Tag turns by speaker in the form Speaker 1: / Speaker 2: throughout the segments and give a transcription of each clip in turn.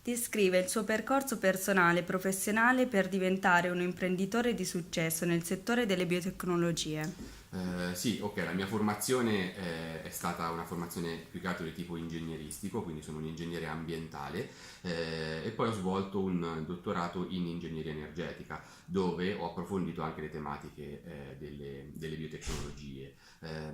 Speaker 1: Descrive il suo percorso personale e professionale per diventare un imprenditore di successo nel settore delle biotecnologie.
Speaker 2: Sì, ok, la mia formazione è stata una formazione più che altro di tipo ingegneristico, quindi sono un ingegnere ambientale e poi ho svolto un dottorato in ingegneria energetica dove ho approfondito anche le tematiche delle biotecnologie.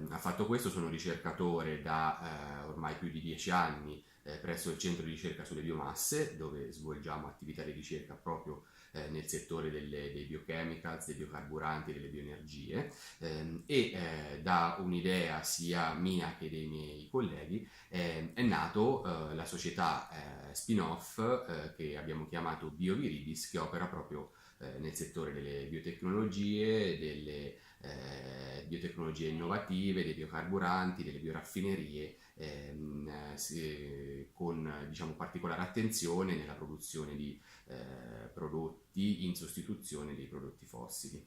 Speaker 2: A fatto questo sono ricercatore da ormai più di 10 anni presso il centro di ricerca sulle biomasse dove svolgiamo attività di ricerca proprio nel settore dei biochemicals, dei biocarburanti e delle bioenergie da un'idea sia mia che dei miei colleghi è nato la società spin-off che abbiamo chiamato BioViridis che opera proprio nel settore delle biotecnologie, delle biotecnologie innovative, dei biocarburanti, delle bioraffinerie con diciamo, particolare attenzione nella produzione di prodotti in sostituzione dei prodotti fossili.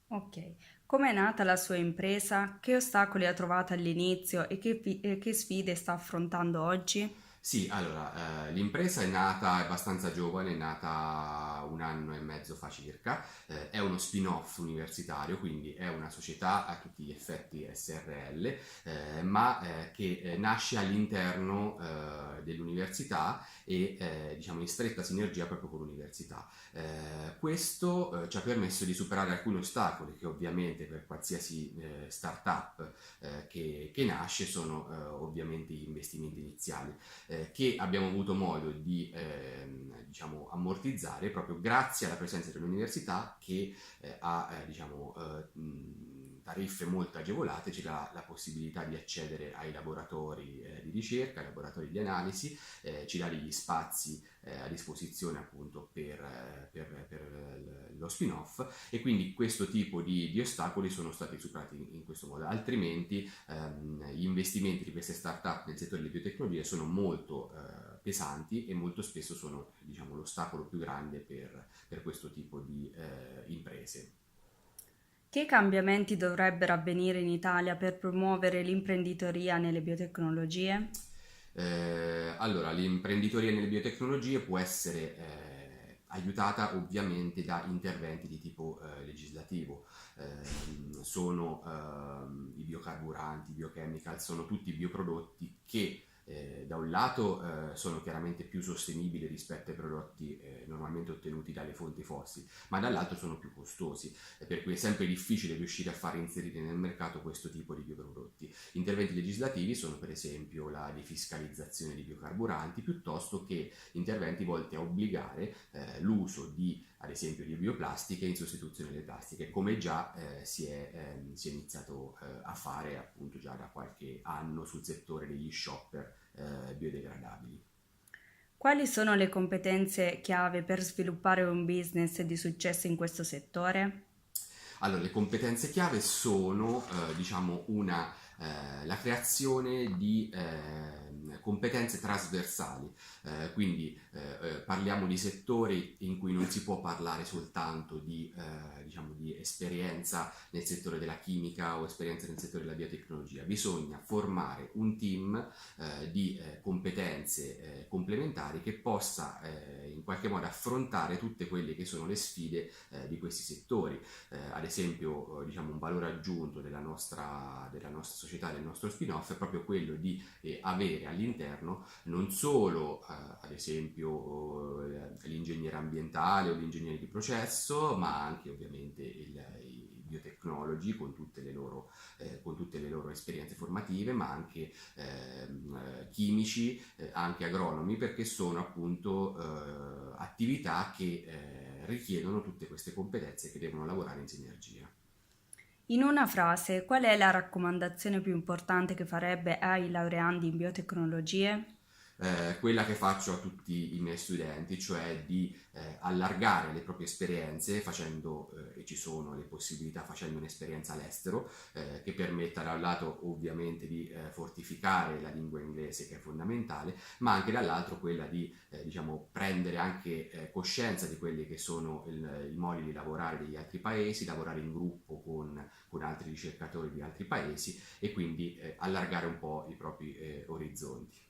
Speaker 1: Ok, come è nata la sua impresa? Che ostacoli ha trovato all'inizio e che sfide sta affrontando oggi?
Speaker 2: Sì, allora, l'impresa è nata abbastanza giovane, è nata un anno e mezzo fa circa, è uno spin-off universitario, quindi è una società a tutti gli effetti SRL, ma che nasce all'interno dell'università e diciamo in stretta sinergia proprio con l'università. Questo ci ha permesso di superare alcuni ostacoli che ovviamente per qualsiasi startup che nasce sono ovviamente gli investimenti iniziali che abbiamo avuto modo di diciamo, ammortizzare proprio grazie alla presenza dell'università che ha diciamo, tariffe molto agevolate, ci dà la possibilità di accedere ai laboratori di ricerca, ai laboratori di analisi, ci dà degli spazi a disposizione appunto per lo spin-off e quindi questo tipo di ostacoli sono stati superati in questo modo, altrimenti gli investimenti di queste start-up nel settore delle biotecnologie sono molto pesanti e molto spesso sono diciamo, l'ostacolo più grande per questo tipo di imprese.
Speaker 1: Che cambiamenti dovrebbero avvenire in Italia per promuovere l'imprenditoria nelle biotecnologie?
Speaker 2: Allora, l'imprenditoria nelle biotecnologie può essere aiutata ovviamente da interventi di tipo legislativo. Sono i biocarburanti, i biochemical, sono tutti bioprodotti che da un lato sono chiaramente più sostenibili rispetto ai prodotti normalmente ottenuti dalle fonti fossili, ma dall'altro sono più costosi, per cui è sempre difficile riuscire a far inserire nel mercato questo tipo di bioprodotti. Interventi legislativi sono per esempio la defiscalizzazione di biocarburanti piuttosto che interventi volti a obbligare l'uso di ad esempio di bioplastiche in sostituzione delle plastiche, come già si è iniziato a fare appunto già da qualche anno sul settore degli shopper biodegradabili.
Speaker 1: Quali sono le competenze chiave per sviluppare un business di successo in questo settore?
Speaker 2: Allora, le competenze chiave sono, diciamo, la creazione di competenze trasversali, quindi parliamo di settori in cui non si può parlare soltanto diciamo, di esperienza nel settore della chimica o esperienza nel settore della biotecnologia, bisogna formare un team di competenze complementari che possa in qualche modo affrontare tutte quelle che sono le sfide di questi settori ad esempio diciamo un valore aggiunto della nostra società, del nostro spin-off è proprio quello di avere all'interno non solo ad esempio l'ingegnere ambientale o l'ingegnere di processo, ma anche ovviamente i biotecnologi con tutte le loro esperienze formative, ma anche chimici, anche agronomi, perché sono appunto attività che richiedono tutte queste competenze che devono lavorare in sinergia.
Speaker 1: In una frase, qual è la raccomandazione più importante che farebbe ai laureandi in biotecnologie?
Speaker 2: Quella che faccio a tutti i miei studenti, cioè di allargare le proprie esperienze facendo, e ci sono le possibilità facendo un'esperienza all'estero, che permetta da un lato ovviamente di fortificare la lingua inglese che è fondamentale, ma anche dall'altro quella di diciamo, prendere anche coscienza di quelli che sono i modi di lavorare degli altri paesi, lavorare in gruppo con altri ricercatori di altri paesi e quindi allargare un po' i propri orizzonti.